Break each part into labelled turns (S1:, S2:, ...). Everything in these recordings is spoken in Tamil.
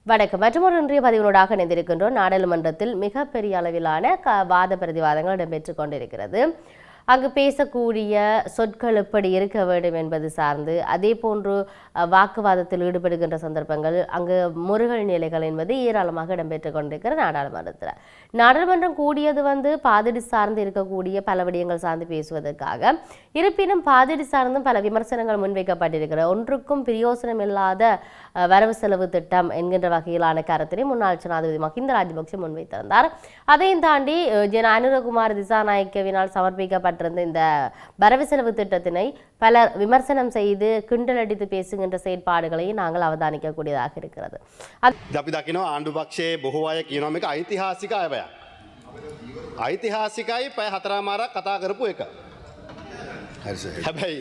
S1: வணக்கம். மற்றொரு இன்றைய பதிவினூடாக இணைந்திருக்கின்றோம். நாடாளுமன்றத்தில் மிகப்பெரிய அளவிலான வாத பிரதிவாதங்கள் இடம்பெற்றுக் கொண்டிருக்கிறது. அங்கு பேசக்கூடிய சொற்கள் எப்படி இருக்க வேண்டும் என்பது சார்ந்து, அதே போன்று வாக்குவாதத்தில் ஈடுபடுகின்ற சந்தர்ப்பங்கள், அங்கு முருகல் நிலைகள் என்பது ஏராளமாக இடம்பெற்றுக் கொண்டிருக்கிற நாடாளுமன்றத்தில். நாடாளுமன்றம் கூடியது பாதிரி சார்ந்து இருக்கக்கூடிய பல விடயங்கள் சார்ந்து பேசுவதற்காக. இருப்பினும் பாதிரி சார்ந்தும் பல விமர்சனங்கள் முன்வைக்கப்பட்டிருக்கிற ஒன்றுக்கும் பிரயோசனம் இல்லாத வரவு செலவு திட்டம் என்கின்ற வகையிலான கருத்தினை முன்னாள் ஜனாதிபதி மஹிந்த ராஜபக்ஷ முன்வைத்திருந்தார். அதையும் தாண்டி அனுரகுமார் திசாநாயக்கவினால் சமர்ப்பிக்கப்பட்டிருந்த இந்த வரவு செலவு திட்டத்தினை பலர் விமர்சனம் செய்து கிண்டல் அடித்து பேசுகின்ற செயற்பாடுகளையும் நாங்கள் அவதானிக்கக்கூடியதாக இருக்கிறது.
S2: අපි දකිනවා ආණ්ඩු පක්ෂයේ බොහෝ අය කියනවා මේක ඓතිහාසික අයවැයක්. ඓතිහාසිකයි පැය 4මාරක් කතා කරපු එක. හැබැයි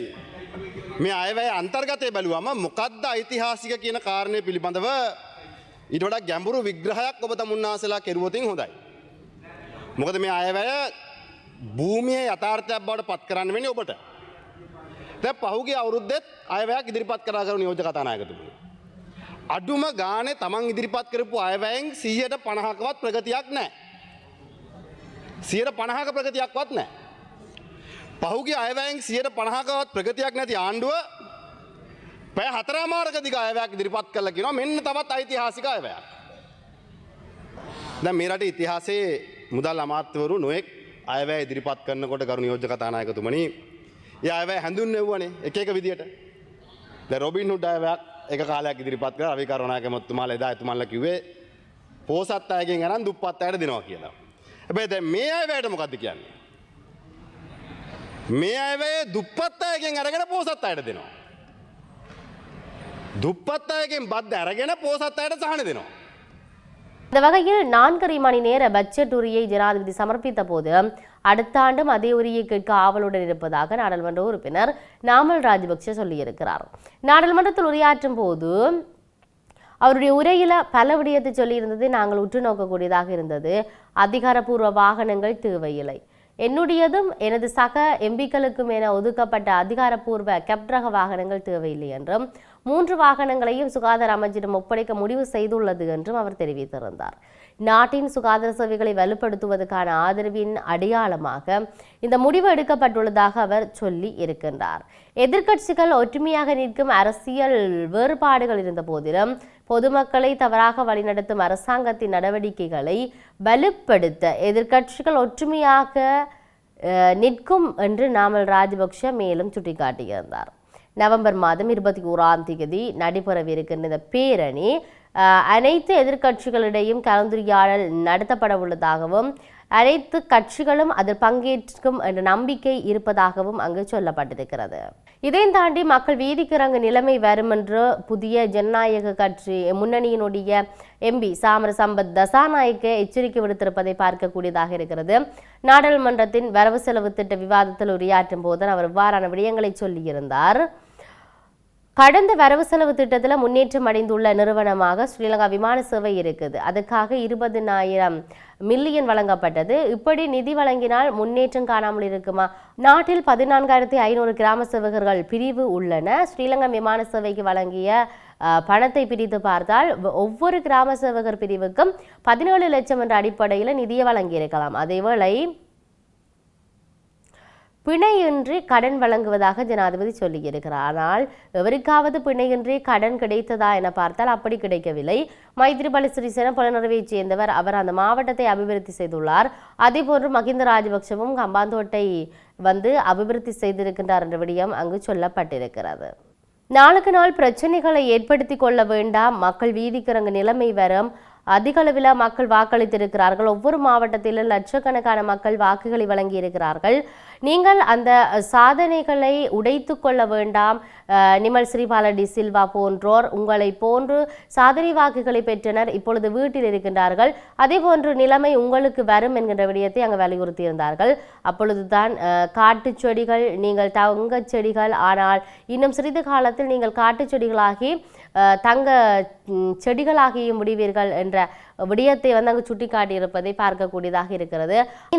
S2: මේ අයවැය අන්තර්ගතය බැලුවම මොකද්ද ඓතිහාසික කියන කාරණය පිළිබඳව ඊට වඩා ගැඹුරු විග්‍රහයක් ඔබ තමුන්නාසලා කෙරුවොතින් හොඳයි. මොකද මේ අයවැය භූමියේ යථාර්ථයක් බවට පත් කරන්න වෙන්නේ ඔබට. දැන් පහුගිය අවුරුද්දෙත් අයවැයක් ඉදිරිපත් කරා කරු නියෝජ්‍ය කතානායකතුමනි. අඩුම ගානේ තමන් ඉදිරිපත් කරපු අයවැයෙන් 150කවත් ප්‍රගතියක් නැහැ. 150ක ප්‍රගතියක්වත් නැහැ. පහුගිය අයවැයෙන් 150කවත් ප්‍රගතියක් නැති ආණ්ඩුව පැය 4මාරක දිග අයවැයක් ඉදිරිපත් කළා කියනවා මෙන්න තවත් ඓතිහාසික අයවැයක්. දැන් මේ රටේ ඉතිහාසයේ මුදල් අමාත්‍යවරු නොඑක් අයවැය ඉදිරිපත් කරනකොට කරු නියෝජ්‍ය කතානායකතුමනි ඒ අයවැය හැඳුන්වන්නේ එක එක විදියට. දැන් රොබින් හුඩ් අයවැයක් එක කාලයක් ඉදිරිපත් කරලා රවි කරුණානායක මහත්මයාලා එදා එතුමන්ලා කිව්වේ පෝසත් අයගෙන් අරන් දුප්පත් අයට දෙනවා කියලා. හැබැයි දැන් මේ අයවැයට මොකද්ද කියන්නේ? මේ අයවැය දුප්පත් අයගෙන් අරගෙන පෝසත් අයට දෙනවා. දුප්පත් අයගෙන් බද්ද අරගෙන පෝසත් අයට සහන දෙනවා.
S1: இந்த வகையில் 4.5 மணி நேர பட்ஜெட் உரையை ஜனாதிபதி சமர்ப்பித்த போது அடுத்த ஆண்டும் அதே உரையை கேட்க ஆவலுடன் இருப்பதாக நாடாளுமன்ற உறுப்பினர் நாமல் ராஜபக்ஷ சொல்லியிருக்கிறார். நாடாளுமன்றத்தில் உரையாற்றும் போது அவருடைய உரையில பல விடயத்தை சொல்லியிருந்தது நாங்கள் உற்று நோக்கக்கூடியதாக இருந்தது. அதிகாரப்பூர்வ வாகனங்கள் தேவையில்லை, என்னுடையதும் எனது சக எம்பிக்களுக்கும் என ஒதுக்கப்பட்ட அதிகாரப்பூர்வ கெப்ரக வாகனங்கள் தேவையில்லை என்றும் 3 வாகனங்களையும் சுகாதார அமைச்சிடம் ஒப்படைக்க முடிவு செய்துள்ளது என்றும் அவர் தெரிவித்திருந்தார். நாட்டின் சுகாதார சேவைகளை வலுப்படுத்துவதற்கான ஆதரவின் அடையாளமாக இந்த முடிவு எடுக்கப்பட்டுள்ளதாக அவர் சொல்லி இருக்கின்றார். எதிர்க்கட்சிகள் ஒற்றுமையாக நிற்கும் அரசியல் வேறுபாடுகள் இருந்த போதிலும் பொதுமக்களை தவறாக வழிநடத்தும் அரசாங்கத்தின் நடவடிக்கைகளை வலுப்படுத்த எதிர்க்கட்சிகள் ஒற்றுமையாக நிற்கும் என்று நாமல் ராஜபக்ஷ மேலும் சுட்டிக்காட்டியிருந்தார். நவம்பர் மாதம் 21ஆம் தேதி நடைபெறவிருக்கின்ற இந்த பேரணி அனைத்து எதிர்க்கட்சிகளிடையும் கலந்துரையாடல் நடத்தப்பட உள்ளதாகவும் அனைத்து கட்சிகளும் அதில் பங்கேற்கும் என்ற நம்பிக்கை இருப்பதாகவும் அங்கு சொல்லப்பட்டிருக்கிறது. இதையும் தாண்டி மக்கள் வீதிக்கு இறங்க நிலைமை வரும் என்று புதிய ஜனநாயக கட்சி முன்னணியினுடைய எம்பி சாமர சம்பத் தசாநாயக்க எச்சரிக்கை விடுத்திருப்பதை பார்க்கக்கூடியதாக இருக்கிறது. நாடாளுமன்றத்தின் வரவு செலவு திட்ட விவாதத்தில் உரையாற்றும் போது அவர் இவ்வாறான விடயங்களை சொல்லியிருந்தார். கடந்த வரவு செலவு திட்டத்தில் முன்னேற்றம் அடைந்துள்ள நிறுவனமாக ஸ்ரீலங்கா விமான சேவை இருக்குது. அதுக்காக 20,000 மில்லியன் வழங்கப்பட்டது. இப்படி நிதி வழங்கினால் முன்னேற்றம் காணாமல் இருக்குமா? நாட்டில் 14,500 கிராம சேவகர்கள் பிரிவு உள்ளன. ஸ்ரீலங்கா விமான சேவைக்கு வழங்கிய பணத்தை பிரித்து பார்த்தால் ஒவ்வொரு கிராம சேவகர் பிரிவுக்கும் 17 லட்சம் என்ற அடிப்படையில் நிதியை வழங்கியிருக்கலாம். அதேவேளை பிணையின்றி கடன் வழங்குவதாக ஜனாதிபதி சொல்லியிருக்கிறார். ஆனால் எவருக்காவது பிணையின்றி கடன் கிடைத்ததா என பார்த்தால் அப்படி கிடைக்கவில்லை. மைத்ரிபால சிறிசேன புலனறுவையைச் சேர்ந்தவர். அவர் அந்த மாவட்டத்தை அபிவிருத்தி செய்துள்ளார். அதேபோன்று மஹிந்த ராஜபக்ஷவும் ஹம்பாந்தோட்டை அபிவிருத்தி செய்திருக்கின்றார் என்ற விடயம் அங்கு சொல்லப்பட்டிருக்கிறது. நாளுக்கு நாள் பிரச்சனைகளை ஏற்படுத்தி கொள்ள வேண்டாம், மக்கள் வீதிக்கிறங்க நிலைமை வரும். அதிக அளவில் மக்கள் வாக்களித்திருக்கிறார்கள். ஒவ்வொரு மாவட்டத்திலும் லட்சக்கணக்கான மக்கள் வாக்குகளை வழங்கி இருக்கிறார்கள். நீங்கள் அந்த சாதனைகளை உடைத்து கொள்ள வேண்டாம். நிமல் ஸ்ரீபால டி சில்வா போன்றோர் உங்களை போன்று சாதனை வாக்குகளை பெற்றனர், இப்பொழுது வீட்டில் இருக்கின்றார்கள். அதே போன்று நிலைமை உங்களுக்கு வரும் என்கின்ற விடயத்தை அங்கு வலியுறுத்தியிருந்தார்கள். அப்பொழுதுதான் காட்டு செடிகள் நீங்கள் தங்க செடிகள், ஆனால் இன்னும் சிறிது காலத்தில் நீங்கள் காட்டு செடிகளாகி தங்க செடிகளாகியும் விடுவீர்கள் என்ற விடயத்தை வந்து அங்கு சுட்டிக்காட்டியிருப்பதை பார்க்கக்கூடியதாக இருக்கிறது.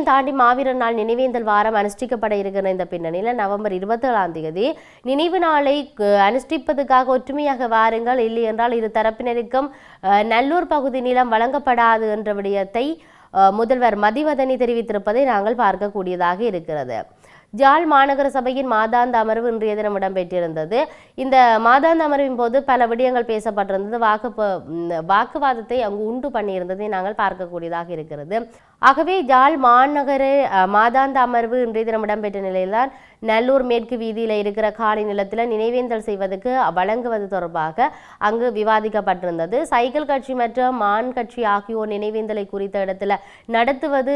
S1: தாண்டி மாவீரர் நாள் நினைவேந்தல் வாரம் அனுஷ்டிக்கப்பட இருக்கிற இந்த பின்னணியில் நவம்பர் 27ஆம் தேதி நினைவு நாளை அனுஷ்டிப்பதற்காக ஒற்றுமையாக வாருங்கள், இல்லை என்றால் இரு தரப்பினருக்கும் நல்லூர் பகுதி நிலம் வழங்கப்படாது என்ற விடயத்தை முதல்வர் மதிவதனி தெரிவித்திருப்பதை நாங்கள் பார்க்கக்கூடியதாக இருக்கிறது. ஜாழ் மாநகர சபையின் மாதாந்த அமர்வு இன்றைய தினம் இடம்பெற்றிருந்தது. இந்த மாதாந்த அமர்வின் போது பல விடயங்கள் பேசப்பட்டிருந்தது. வாக்குவாதத்தை அங்கு உண்டு பண்ணியிருந்ததை நாங்கள் பார்க்கக்கூடியதாக இருக்கிறது. ஆகவே ஜாழ் மாநகர மாதாந்த அமர்வு இன்றைய தினம் இடம்பெற்ற நிலையில்தான் நல்லூர் மேற்கு வீதியில் இருக்கிற காலி நிலத்தில் நினைவேந்தல் செய்வதற்கு வழங்குவது தொடர்பாக அங்கு விவாதிக்கப்பட்டிருந்தது. சைக்கிள் கட்சி மற்றும் மான் கட்சி ஆகியோர் நினைவேந்தலை குறித்த இடத்துல நடத்துவது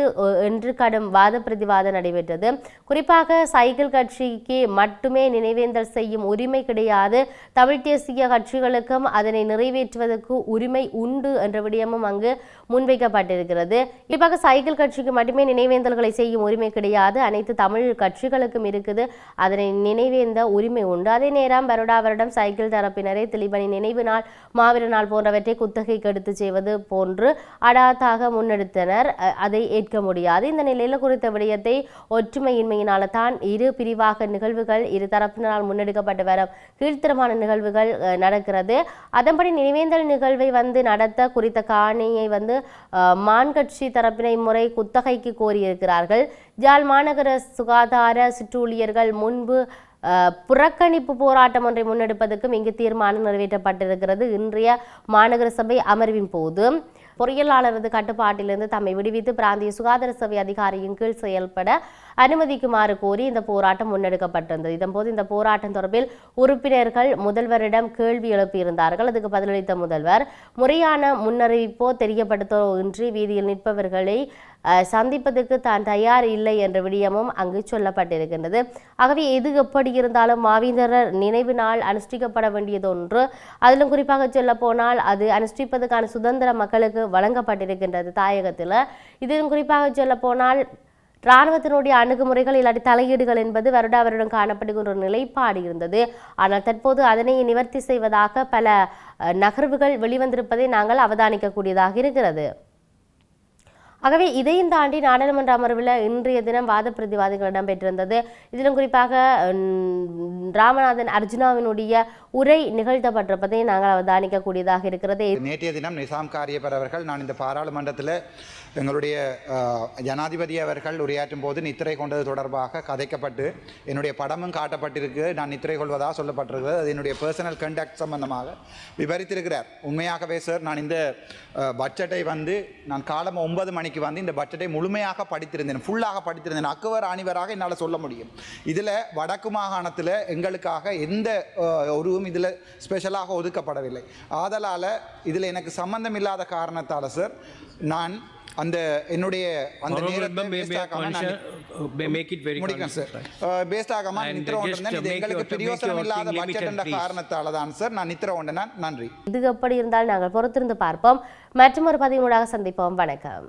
S1: என்று கடும் வாத பிரதிவாதம் நடைபெற்றது. குறிப்பாக சைக்கிள் கட்சிக்கு மட்டுமே நினைவேந்தல் செய்யும் உரிமை கிடையாது, தமிழ் தேசிய கட்சிகளுக்கும் அதனை நிறைவேற்றுவதற்கு உரிமை உண்டு என்ற விடயமும் அங்கு முன்வைக்கப்பட்டிருக்கிறது. குறிப்பாக சைக்கிள் கட்சிக்கு மட்டுமே நினைவேந்தல்களை செய்யும் உரிமை கிடையாது, அனைத்து தமிழ் கட்சிகளுக்கும் இருக்குது, அதனை நினைவேந்த உரிமை உண்டு. அதே நேரம் வருடம் சைக்கிள் தரப்பினரை திலீபனி நினைவு நாள், மாவீர நாள் போன்றவற்றை குத்தகைக்கு எடுத்து செய்வது போன்று அடாத்தாக முன்னெடுத்தனர். அதை ஏற்க முடியாது. இந்த நிலையில் குறித்த விடயத்தை ஒற்றுமையின்மையினால தான் இரு பிரிவாக நிகழ்வுகள் இரு தரப்பினரால் முன்னெடுக்கப்பட்டு வரும் கீழ்த்தரமான நிகழ்வுகள் நடக்கிறது. அதன்படி நினைவேந்தல் நிகழ்வை வந்து நடத்த குறித்த காணியை வந்து மான் கட்சி தரப்பினை முறை குத்தகைக்கு கோரியிருக்கிறார்கள். ஜாழ் மாநகர சுகாதார சிற்றூழியர்கள் முன்பு புறக்கணிப்பு போராட்டம் ஒன்றை முன்னெடுப்பதற்கும் இங்கு தீர்மானம் நிறைவேற்றப்பட்டிருக்கிறது. இன்றைய மாநகர சபை அமர்வின் போது பொறியியலாளரது கட்டுப்பாட்டிலிருந்து தம்மை விடுவித்து பிராந்திய சுகாதார சபை அதிகாரியின் கீழ் செயல்பட அனுமதிக்குமாறு கோரி இந்த போராட்டம் முன்னெடுக்கப்பட்டிருந்தது. இதன்போது இந்த போராட்டம் தொடர்பில் உறுப்பினர்கள் முதல்வரிடம் கேள்வி எழுப்பியிருந்தார்கள். அதுக்கு பதிலளித்த முதல்வர், முறையான முன்னறிவிப்போ தெரியப்படுத்தோ இன்றி வீதியில் நிற்பவர்களை சந்திப்பதற்கு தான் தயார் இல்லை என்ற விடயமும் அங்கு சொல்லப்பட்டிருக்கின்றது. ஆகவே எது எப்படி இருந்தாலும் மாவீரர் நினைவு நாள் அனுஷ்டிக்கப்பட வேண்டியது ஒன்று. அதிலும் குறிப்பாக சொல்ல போனால் அது அனுஷ்டிப்பதற்கான சுதந்திர மக்களுக்கு வழங்கப்பட்டிருக்கின்றது தாயகத்தில். இதிலும் குறிப்பாக சொல்ல போனால் இராணுவத்தினுடைய அணுகுமுறைகள் இல்லாட்டி தலையீடுகள் என்பது வருடம் காணப்படுகின்ற ஒரு நிலைப்பாடு இருந்தது. ஆனால் தற்போது அதனை நிவர்த்தி செய்வதாக பல நகர்வுகள் வெளிவந்திருப்பதை நாங்கள் அவதானிக்கக்கூடியதாக இருக்கிறது. ஆகவே இதையும் தாண்டி நாடாளுமன்ற அமர்வில் இன்றைய தினம் வாத பிரதிவாதங்கள் இடம்பெற்றிருந்தது. இதிலும் குறிப்பாக ராமநாதன் அர்ஜுனாவினுடைய உரை நிகழ்த்தப்பட்டிருப்பதை நாங்கள் அவதானிக்கக்கூடியதாக இருக்கிறது.
S3: நேற்றைய தினம் நிசாம் காரியப்பர் அவர்கள், நான் இந்த பாராளுமன்றத்தில் எங்களுடைய ஜனாதிபதி அவர்கள் உரையாற்றும் போது நித்திரை கொண்டது தொடர்பாக கதைக்கப்பட்டு என்னுடைய படமும் காட்டப்பட்டிருக்கு. நான் நித்திரை கொள்வதாக சொல்லப்பட்டிருக்கிறது. அது என்னுடைய பர்சனல் கண்டக்ட் சம்பந்தமாக விவரித்திருக்கிறார். உண்மையாகவே சார், நான் இந்த பட்ஜெட்டை வந்து நான் காலம் 9 மணிக்கு வந்து இந்த பட்ஜெட்டை முழுமையாக படித்திருந்தேன், ஃபுல்லாக படித்திருந்தேன். அக்குவர் அணிவராக என்னால் சொல்ல முடியும். இதில் வடக்கு மாகாணத்தில் எங்களுக்காக எந்த ஒருவும் இதில் ஸ்பெஷலாக ஒதுக்கப்படவில்லை. ஆதலால் இதில் எனக்கு சம்பந்தம் இல்லாத காரணத்தால் சார் நான் அந்த என்னுடைய அந்த நேரத்தை எங்களுக்கு பிரயோசனம் இல்லாத பட்ஜெட் என்ற காரணத்தால தான் சார் நான் நித்திர கொண்டேன். நன்றி.
S1: இது எப்படி இருந்தால் நாங்கள் பொறுத்திருந்து பார்ப்போம். மற்றொரு பதிவினூடாக சந்திப்போம். வணக்கம்.